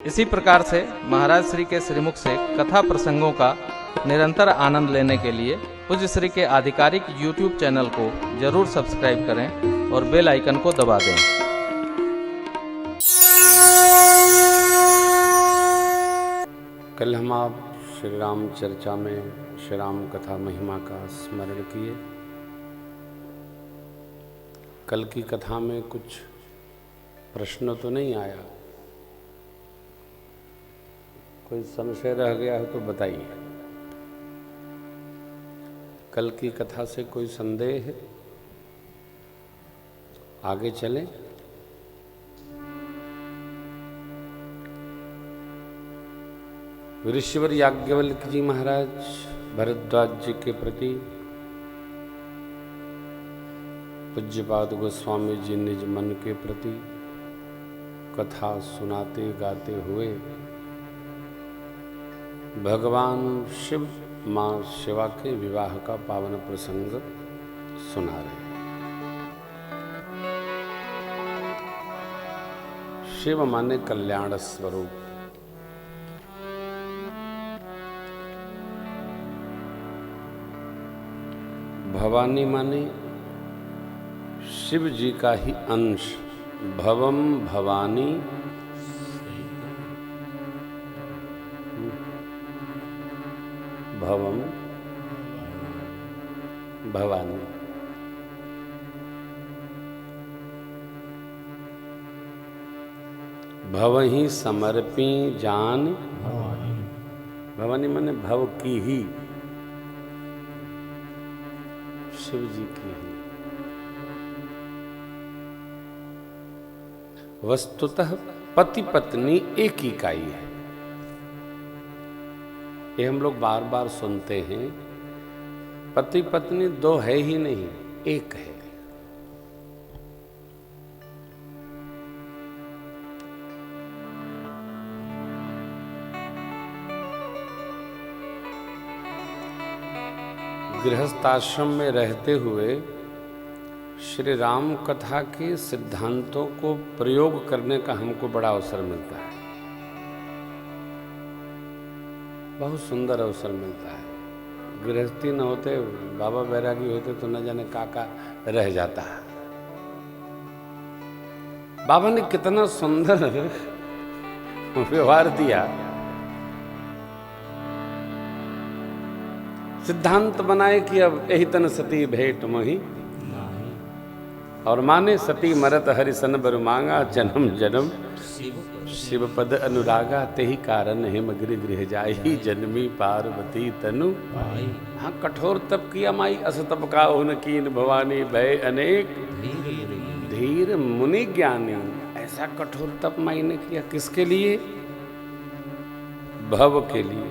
इसी प्रकार से महाराज श्री के श्रीमुख से कथा प्रसंगों का निरंतर आनंद लेने के लिए पूज्य श्री के आधिकारिक YouTube चैनल को जरूर सब्सक्राइब करें और बेल आइकन को दबा दें। कल हम आप श्री राम चर्चा में श्री राम कथा महिमा का स्मरण किए। कल की कथा में कुछ प्रश्न तो नहीं आया, कोई संशय रह गया है तो बताइए। कल की कथा से कोई संदेह है? आगे चलें। ऋषिवर याज्ञवल्क्य जी महाराज भरद्वाज जी के प्रति पूज्यपाद गोस्वामी जी निज मन के प्रति कथा सुनाते गाते हुए भगवान शिव मां शिवा के विवाह का पावन प्रसंग सुना रहे हैं। शिव माने कल्याण स्वरूप, भवानी माने शिव जी का ही अंश। भवम भवानी, भवम भवानी। भव ही समर्पी जान भवानी माने भव की ही, शिव जी की ही। वस्तुतः पति पत्नी एक ही इकाई है। ये हम लोग बार बार सुनते हैं। पति पत्नी दो है ही नहीं, एक है। गृहस्थाश्रम में रहते हुए श्री राम कथा के सिद्धांतों को प्रयोग करने का हमको बड़ा अवसर मिलता है, बहुत सुंदर अवसर मिलता है। गृहस्थी न होते, बाबा बैरागी होते तो न जाने काका रह जाता है। बाबा ने कितना सुंदर व्यवहार दिया, सिद्धांत बनाए कि अब यही तन सती भेंट मोही, और माने सती मरत हरिसन बर मांगा, जन्म जन्म शिव पद अनुरागा, तेहि कारण हिम गृह गृह जाई, जन्मी पार्वती तनु। हाँ, कठोर तप किया माई, अस तप का उन कीन भवानी, भय अनेक धीर मुनि ज्ञानी। ऐसा कठोर तप माई ने किया, किसके लिए? भव के लिए।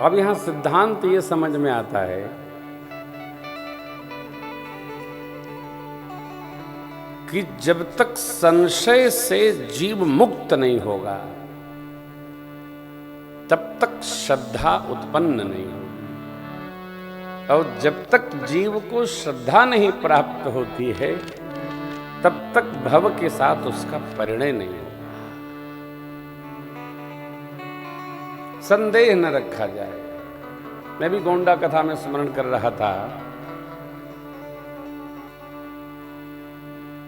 अब यहां सिद्धांत ये समझ में आता है कि जब तक संशय से जीव मुक्त नहीं होगा तब तक श्रद्धा उत्पन्न नहीं होगी, और जब तक जीव को श्रद्धा नहीं प्राप्त होती है तब तक भव के साथ उसका परिणय नहीं होगा। संदेह न रखा जाए। मैं भी गोंडा कथा में स्मरण कर रहा था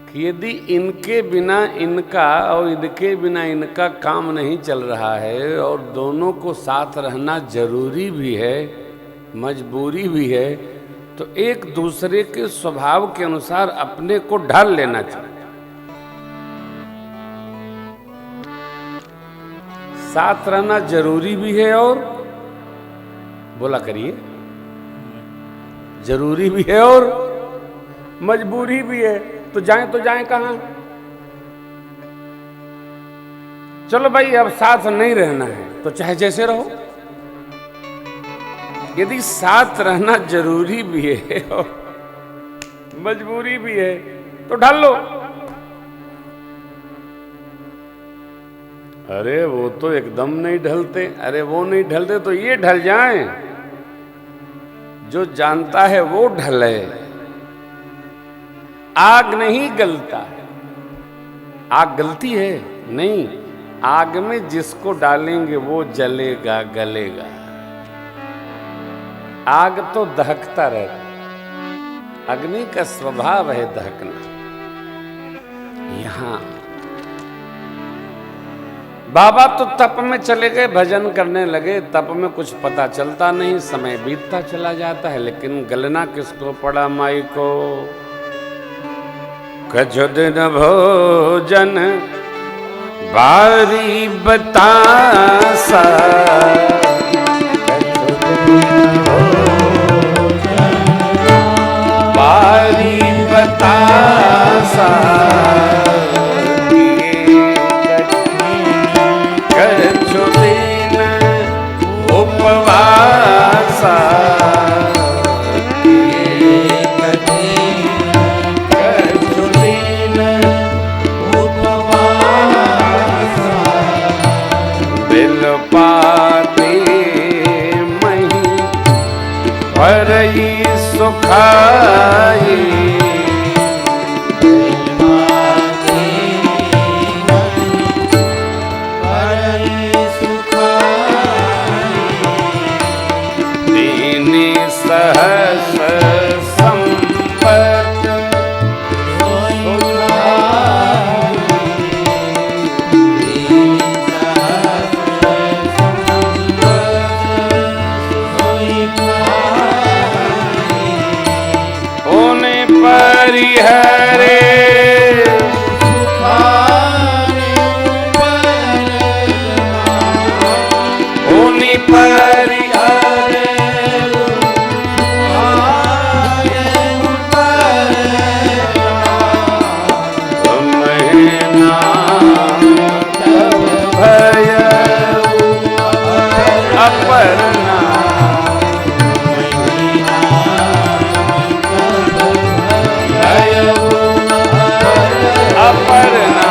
कि यदि इनके बिना इनका और इनके बिना इनका काम नहीं चल रहा है और दोनों को साथ रहना जरूरी भी है, मजबूरी भी है, तो एक दूसरे के स्वभाव के अनुसार अपने को ढाल लेना चाहिए। साथ रहना जरूरी भी है और बोला करिए, जरूरी भी है और मजबूरी भी है। तो जाएं कहां? चलो भाई, अब साथ नहीं रहना है तो चाहे जैसे रहो। यदि साथ रहना जरूरी भी है और मजबूरी भी है तो ढल लो। अरे वो तो एकदम नहीं ढलते, अरे वो नहीं ढलते तो ये ढल जाएं। जो जानता है वो ढले, आग नहीं गलता है। आग गलती है? नहीं, आग में जिसको डालेंगे वो जलेगा, गलेगा। आग तो दहकता रहता, अग्नि का स्वभाव है दहकना। यहां बाबा तो तप में चले गए, भजन करने लगे। तप में कुछ पता चलता नहीं, समय बीतता चला जाता है, लेकिन गलना किसको पड़ा? माई को। कछु दिन भोजन बारी बतासा, बारी बतासा, कछु दिन उपवासा, परई सुखाई, दीनी सहस संपत परिहरे, उनि परिहरे, महीना भय अपरना, अपरना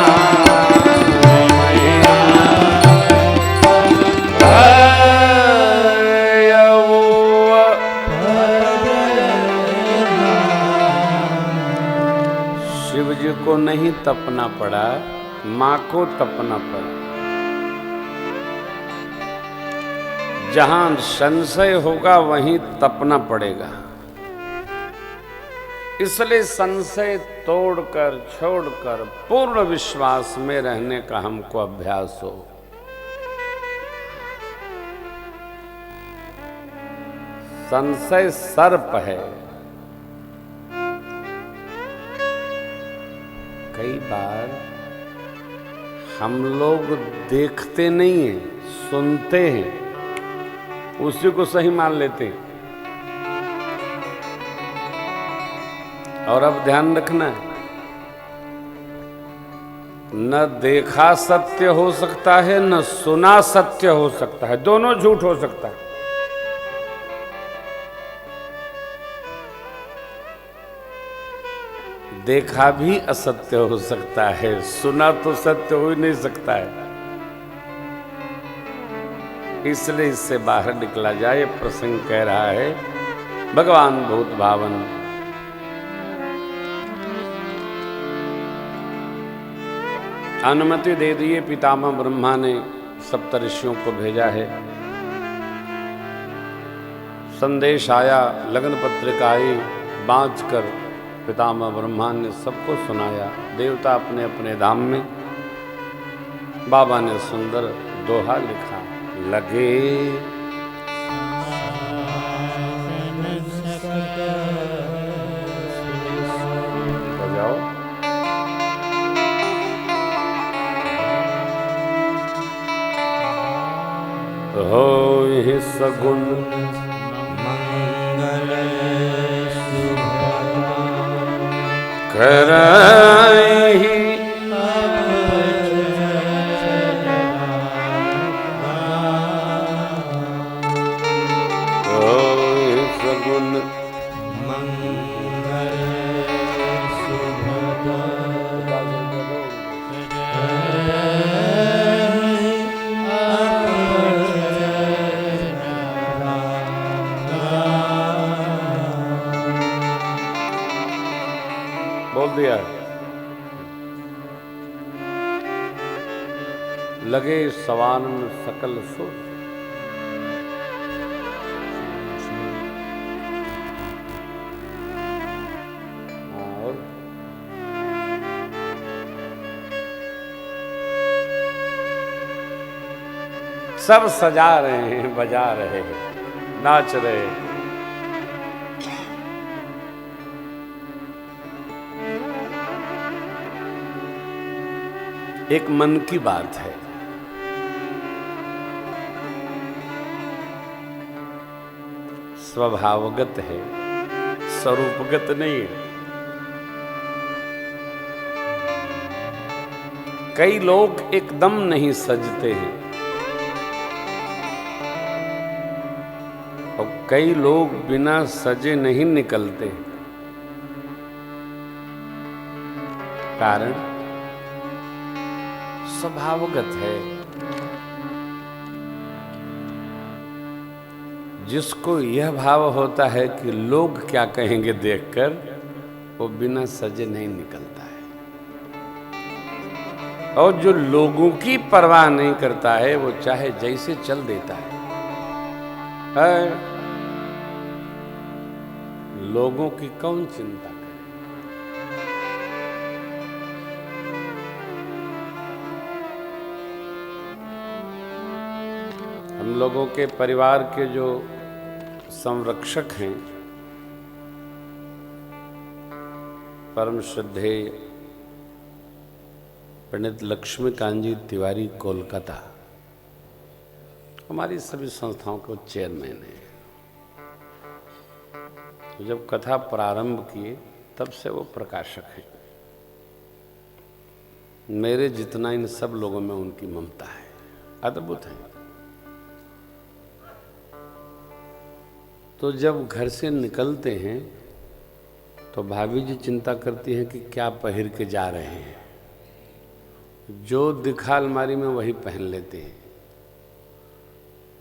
शिव जी को नहीं तपना पड़ा, मां को तपना पड़ा। जहां संशय होगा वहीं तपना पड़ेगा। इसलिए संशय तोड़कर, छोड़कर पूर्ण विश्वास में रहने का हमको अभ्यास हो। संशय सर्प है। कई बार हम लोग देखते नहीं हैं, सुनते हैं, उसी को सही मान लेते हैं। और अब ध्यान रखना, न देखा सत्य हो सकता है, न सुना सत्य हो सकता है, दोनों झूठ हो सकता है। देखा भी असत्य हो सकता है, सुना तो सत्य हो ही नहीं सकता है। इसलिए इससे बाहर निकला जाए। प्रसंग कह रहा है, भगवान भूत भावन अनुमति दे दिए। पितामह ब्रह्मा ने सप्तऋषियों को भेजा है। संदेश आया, लगन पत्रिका आई, बाँच कर पितामह ब्रह्मा ने सबको सुनाया। देवता अपने अपने धाम में। बाबा ने सुंदर दोहा लिखा, लगे बजाओ। होहि सगुन मंगल कराहि, होहि सगुन मंगल बोल दिया। लगे सवानन सकल सोच। और सब सजा रहे हैं, बजा रहे हैं, नाच रहे हैं। एक मन की बात है, स्वभावगत है, स्वरूपगत नहीं है। कई लोग एकदम नहीं सजते हैं और कई लोग बिना सजे नहीं निकलते हैं। कारण स्वभावगत है। जिसको यह भाव होता है कि लोग क्या कहेंगे देखकर, वो बिना सजे नहीं निकलता है। और जो लोगों की परवाह नहीं करता है, वो चाहे जैसे चल देता है। लोगों की कौन चिंता करे। हम लोगों के परिवार के जो संरक्षक हैं, परम श्रद्धेय पंडित लक्ष्मीकांत जी तिवारी कोलकाता, हमारी सभी संस्थाओं के चेयरमैन हैं। तो जब कथा प्रारंभ किए तब से वो प्रकाशक हैं। मेरे जितना इन सब लोगों में उनकी ममता है, अद्भुत है। तो जब घर से निकलते हैं तो भाभी जी चिंता करती हैं कि क्या पहन के जा रहे हैं। जो दिखा अलमारी में वही पहन लेते हैं।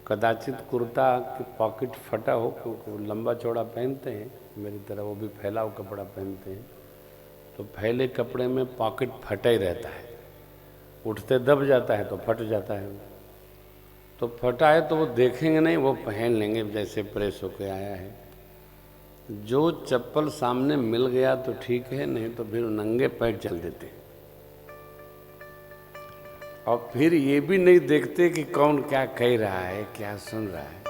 कदाचित कुर्ता की पॉकेट फटा हो, क्योंकि लंबा चौड़ा पहनते हैं मेरी तरह, वो भी फैलाव कपड़ा पहनते हैं, तो फैले कपड़े में पॉकेट फटा ही रहता है। उठते दब जाता है तो फट जाता है। तो फटा है तो वो देखेंगे नहीं, वो पहन लेंगे जैसे प्रेस होके आया है। जो चप्पल सामने मिल गया तो ठीक है, नहीं तो फिर नंगे पैर चल देते। और फिर ये भी नहीं देखते कि कौन क्या कह रहा है, क्या सुन रहा है।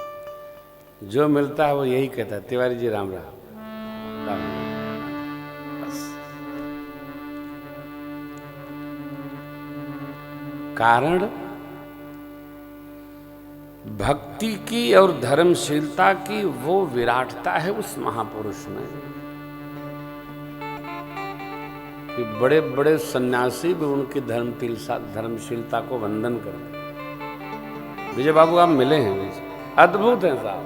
जो मिलता है वो यही कहता है, तिवारी जी राम राम, राम राम। बस। कारण भक्ति की और धर्मशीलता की वो विराटता है उस महापुरुष में कि बड़े बड़े सन्यासी भी उनकी धर्मशीलता को वंदन करते। विजय बाबू आप मिले हैं, अद्भुत हैं साहब।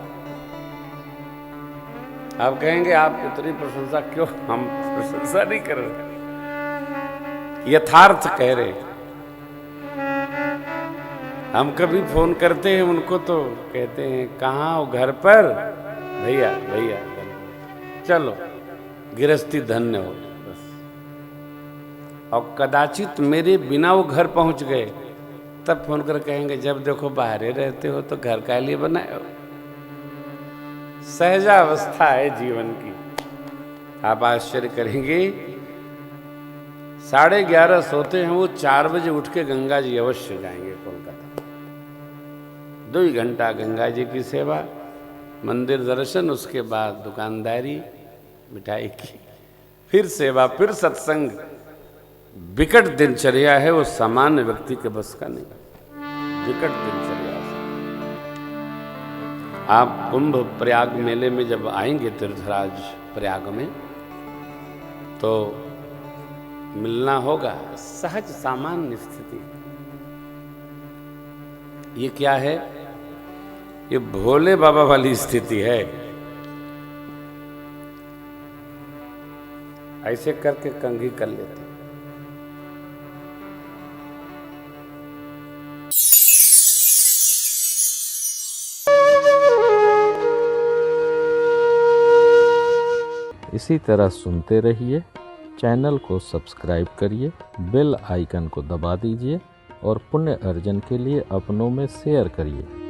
आप कहेंगे आप इतनी प्रशंसा क्यों? हम प्रशंसा नहीं कर रहे, यथार्थ कह रहे। हम कभी फोन करते हैं उनको तो कहते हैं कहाँ हो? घर पर। भैया भैया चलो, गृहस्थी धन्य हो। बस। और कदाचित मेरे बिना वो घर पहुंच गए तब फोन कर कहेंगे जब देखो बाहर रहते हो तो घर का लिए बनाए हो। सहजावस्था है जीवन की। आप आश्चर्य करेंगे, 11:30 सोते हैं वो, 4 बजे उठ के गंगा जी अवश्य जाएंगे कोलकाता। 2 घंटा गंगा जी की सेवा, मंदिर दर्शन, उसके बाद दुकानदारी मिठाई की, फिर सेवा, फिर सत्संग। विकट दिनचर्या है वो, सामान्य व्यक्ति के बस का नहीं। विकट दिनचर्या। आप कुंभ प्रयाग मेले में जब आएंगे, तीर्थराज प्रयाग में, तो मिलना होगा। सहज सामान्य स्थिति। ये क्या है? ये भोले बाबा वाली स्थिति है। ऐसे करके कंघी कर लेते। इसी तरह सुनते रहिए, चैनल को सब्सक्राइब करिए, बेल आइकन को दबा दीजिए और पुण्य अर्जन के लिए अपनों में शेयर करिए।